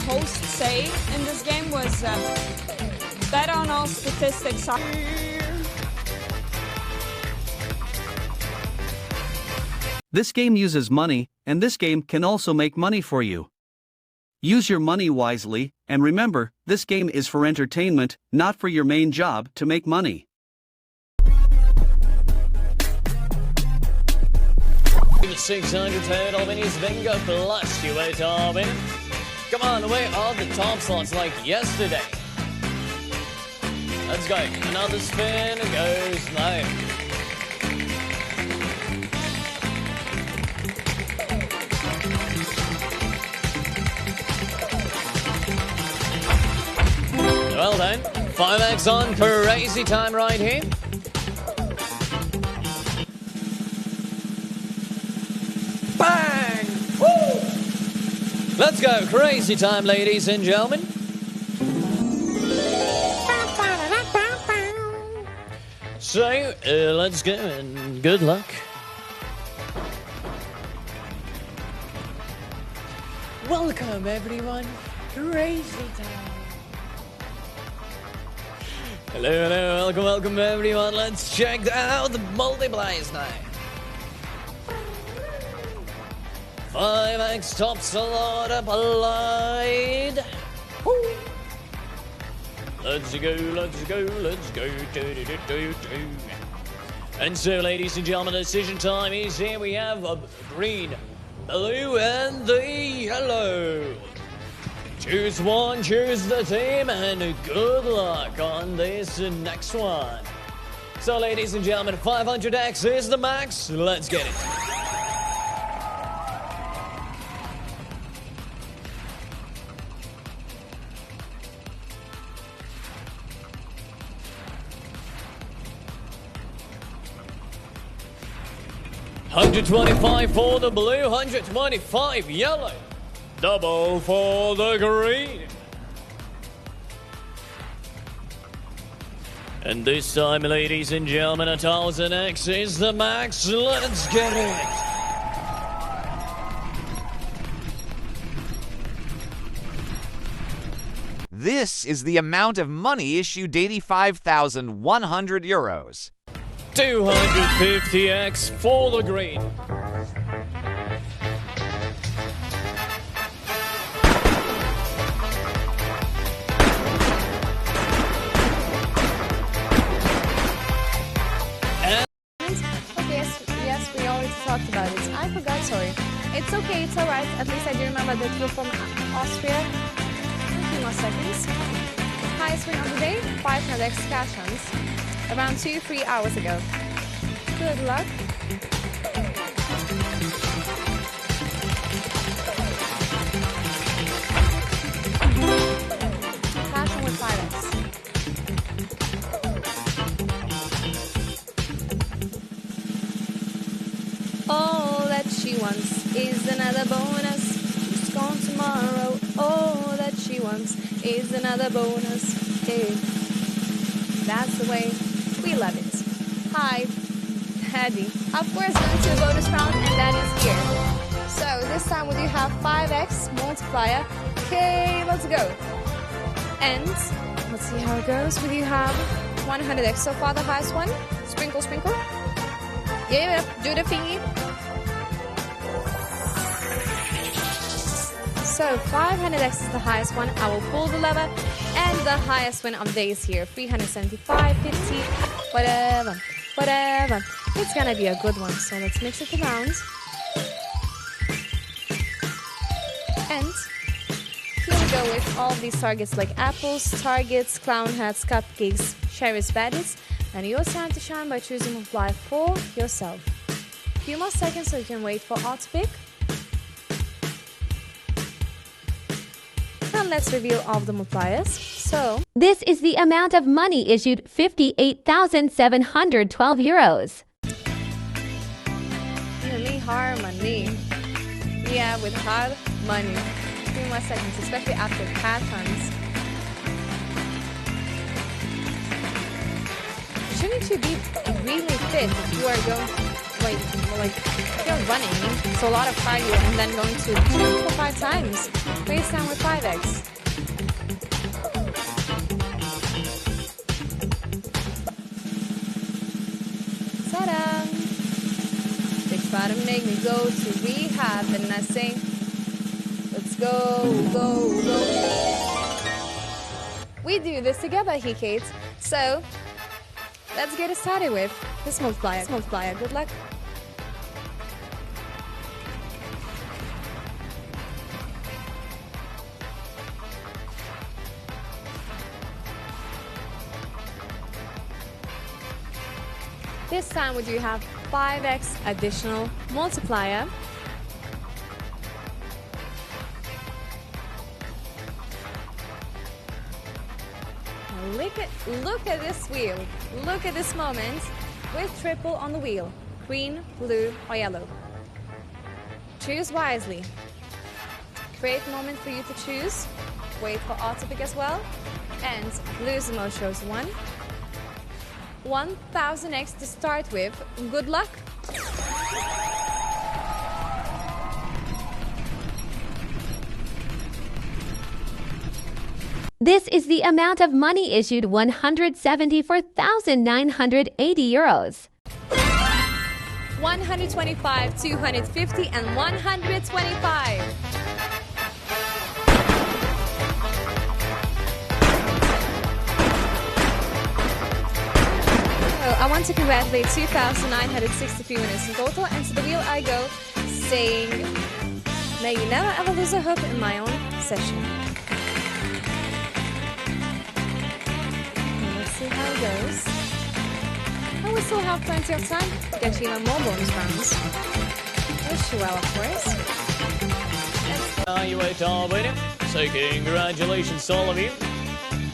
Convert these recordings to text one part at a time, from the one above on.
host say in this game was bet on all statistics. This game uses money, and this game can also make money for you. Use your money wisely, and remember, this game is for entertainment, not for your main job to make money. $600 total minis bingo plus you wait all win. Come on, away all the top slots like yesterday. Let's go. Another spin goes now. Well done. 5x on crazy time right here. Bang! Woo! Let's go. Crazy time, ladies and gentlemen. So, let's go and good luck. Welcome, everyone. Crazy time. Hello, hello, welcome, everyone. Let's check out the multipliers now. 5x TOPSLOT applied. Woo. Let's go, let's go, let's go. And so, ladies and gentlemen, decision time is here. We have a green, blue, and the yellow. Choose one, choose the team, and good luck on this next one. So, ladies and gentlemen, 500x is the max. Let's get it. $125 for the blue, $125 yellow. Double for the green. And this time, ladies and gentlemen, 1000x is the max. Let's get it. This is the amount of money issued, 85,100 euros. 250x for the green. Yes, we already talked about it. I forgot, sorry. It's okay, it's alright. At least I do remember that you're from Austria. A few more seconds. Highest win of the day, 500x cash hands. Around 2-3 hours ago. Good luck. Cash on with 5x. All that she wants is another bonus. She's gone tomorrow. All that she wants is another bonus. Hey, that's the way we love it. Hi, Daddy. Of course, going to the bonus round, and Daddy's here. So this time we do have 5x multiplier. Okay, let's go. And let's see how it goes. We do have 100x. So far, the highest one. Sprinkle, sprinkle. Yeah, do the thingy. So 500x is the highest one. I will pull the lever, and the highest win of the day is here. 375, 50, whatever, whatever. It's gonna be a good one. So let's mix it around. And here we go with all of these targets like apples, targets, clown hats, cupcakes, cherries, baddies. And your time to shine by choosing multiply for yourself. A few more seconds so you can wait for art to pick. And let's review all of the multipliers. So this is the amount of money issued, 58,712 euros. Money, hard money. Yeah, with hard money. A few more seconds, especially after patterns. Shouldn't you be really fit if you are going wait, like, you're running, so a lot of cardio, and then going to jump for 5 times. Face down with 5x. Ta-da! They try to make me go to rehab, and I say, let's go, go, go. We do this together, Kate. So, let's get it started with this multiplier. Good luck. This time we do have 5x additional multiplier. Look at this wheel. Look at this moment with triple on the wheel. Green, blue, or yellow. Choose wisely. Great moment for you to choose. Wait for R to pick as well. And blue's the most shows 1. 1000x to start with. Good luck. This is the amount of money issued 174,980 euros. 125, 250, and 125. I want to congratulate 2,963 winners in total, and to the wheel I go, saying, may you never ever lose a hope in my own session. And let's see how it goes. And we still have plenty of time to get even more bonus rounds. Wish you well, of course. You a top winner, so congratulations to all of you.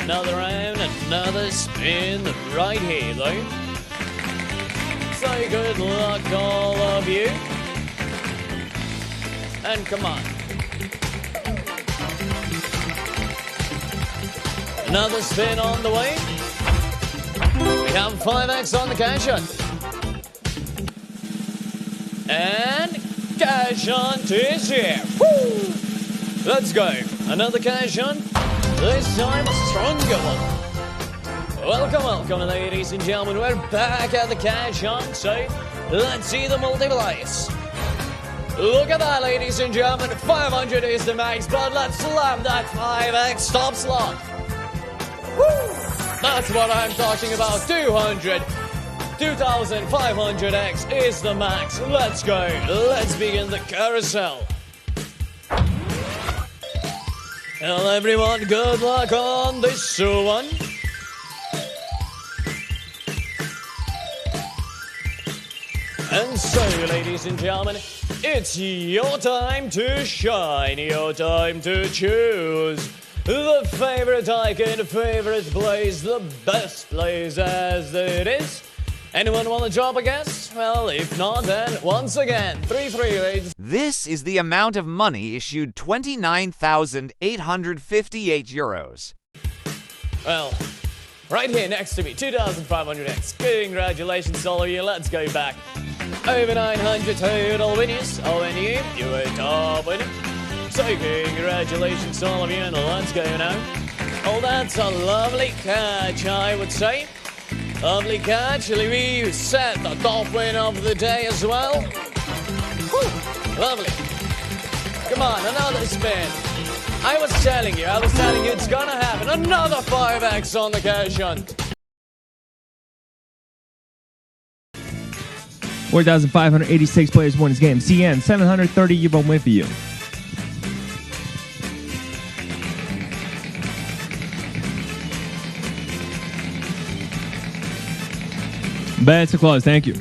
Another round, another spin right here though. So good luck all of you. And come on. Another spin on the way. We have 5x on the cash hunt. And cash hunt is here. Woo! Let's go. Another cash hunt. This time a stronger one. Welcome, ladies and gentlemen. We're back at the cash hunt. So let's see the multipliers. Look at that, ladies and gentlemen. 500 is the max, but let's slam that 5x top slot. Woo! That's what I'm talking about. 200. 2,500x is the max. Let's go. Let's begin the carousel. Well, everyone, good luck on this one. And so, ladies and gentlemen, it's your time to shine, your time to choose the favorite icon, favorite place, the best place as it is. Anyone want to drop a guess? Well, if not, then once again, 338. This is the amount of money issued 29,858 euros. Well, right here next to me, 2,500x. Congratulations to all of you. Let's go back. Over 900 total winners. Oh, and you were top winner. So congratulations to all of you, and let's go now. Oh, that's a lovely catch, I would say. Lovely catch. We set the top win of the day as well. Whew, lovely. Come on, another spin. I was telling you it's gonna happen. Another 5x on the cash hunt. 4,586 players won this game. CN, 730 euro win for you. Bets are closed. Thank you.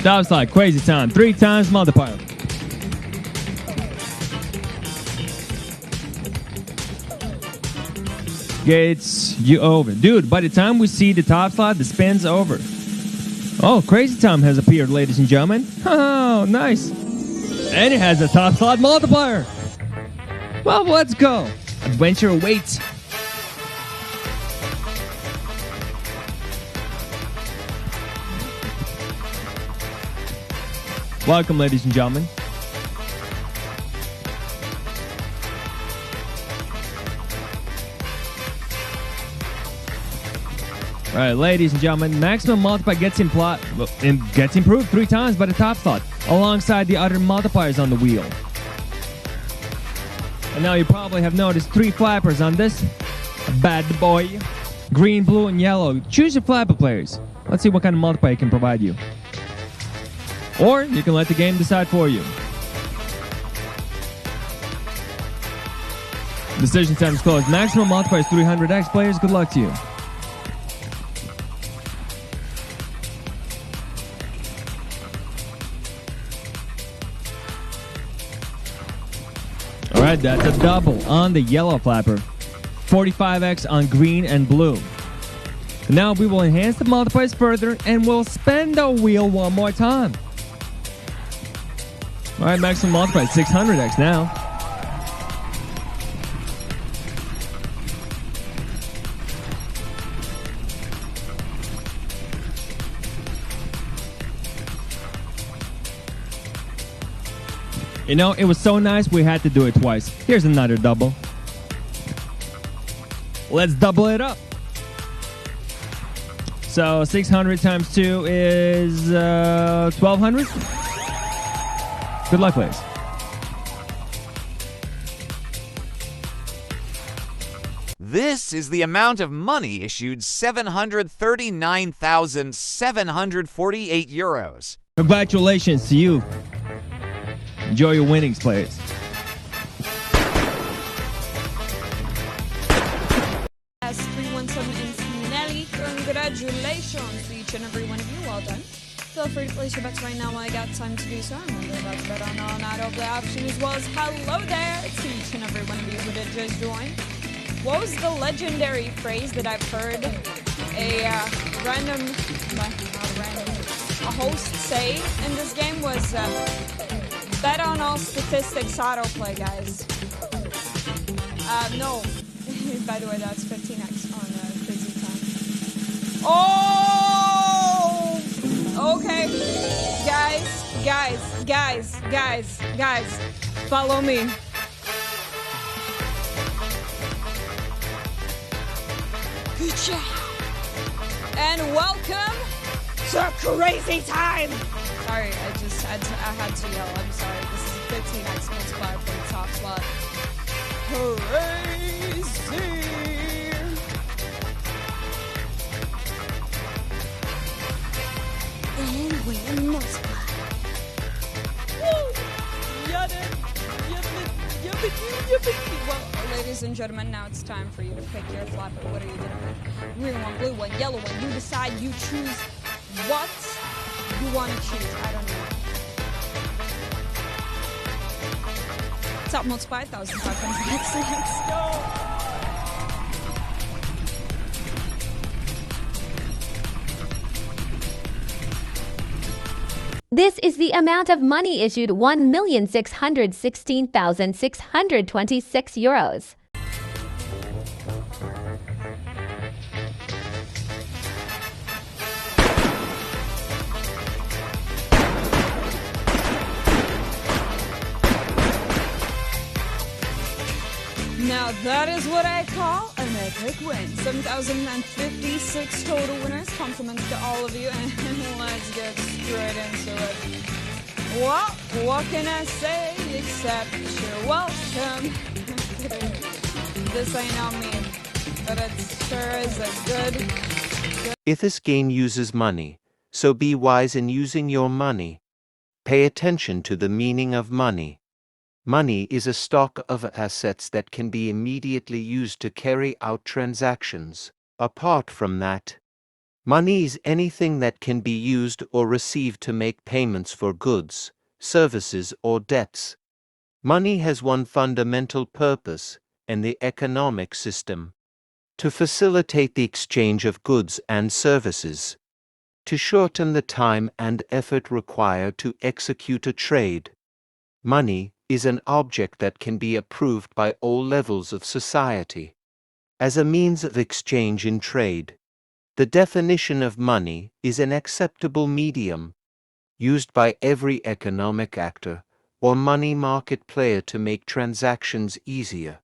TOPSLOT, crazy time. 3 times multiplier. Gets you over. Dude, by the time we see the TOPSLOT, the spin's over. Oh, crazy time has appeared, ladies and gentlemen. Oh, nice. And it has a TOPSLOT multiplier. Well, let's go. Adventure awaits. Welcome, ladies and gentlemen. All right, ladies and gentlemen, maximum multiplier gets improved 3 times by the TOPSLOT, alongside the other multipliers on the wheel. And now you probably have noticed 3 flappers on this bad boy. Green, blue, and yellow. Choose your flapper players. Let's see what kind of multiplier it can provide you. Or you can let the game decide for you. Decision time is closed. Maximum multiplier is 300x. Players, good luck to you. Alright, that's a double on the yellow flapper. 45x on green and blue. Now we will enhance the multipliers further and we'll spin the wheel one more time. Alright, maximum multiplier 600x now. You know, it was so nice we had to do it twice. Here's another double. Let's double it up. So 600 times 2 is 1200. Good luck, please. This is the amount of money issued 739,748 euros. Congratulations to you. Enjoy your winnings, players. S317 and Nelly, congratulations to each and every one of you. Well done. Feel free to place your bets right now while I got time to do so. Remember about to bet on all night of the option, as well as hello there to each and every one of you who did just join. What was the legendary phrase that I've heard a host say in this game was bet on all statistics autoplay, guys. No. By the way, that's 15x on Crazy Time. Oh! Okay. Guys. Follow me. Good job. And welcome to Crazy Time. Sorry, I had to yell. I'm sorry. This is a 15x multiplier for the TOPSLOT. Crazy. And we multiply. Woo! Well, ladies and gentlemen, now it's time for you to pick your flapper. What are you gonna pick? Green one, blue one, yellow one. You decide. You choose what you want to choose. I don't know. Top multiply 1,500. Let's go. This is the amount of money issued 1,616,626 euros. Now that is what I call an epic win. 7,056 total winners. Compliments to all of you, and let's get straight into it. Well, what can I say except you're welcome. This ain't on me, but it sure is a good. If this game uses money, so be wise in using your money. Pay attention to the meaning of money. Money is a stock of assets that can be immediately used to carry out transactions. Apart from that, money is anything that can be used or received to make payments for goods, services, or debts. Money has one fundamental purpose in the economic system: to facilitate the exchange of goods and services, to shorten the time and effort required to execute a trade. Money is an object that can be approved by all levels of society as a means of exchange in trade. The definition of money is an acceptable medium used by every economic actor or money market player to make transactions easier.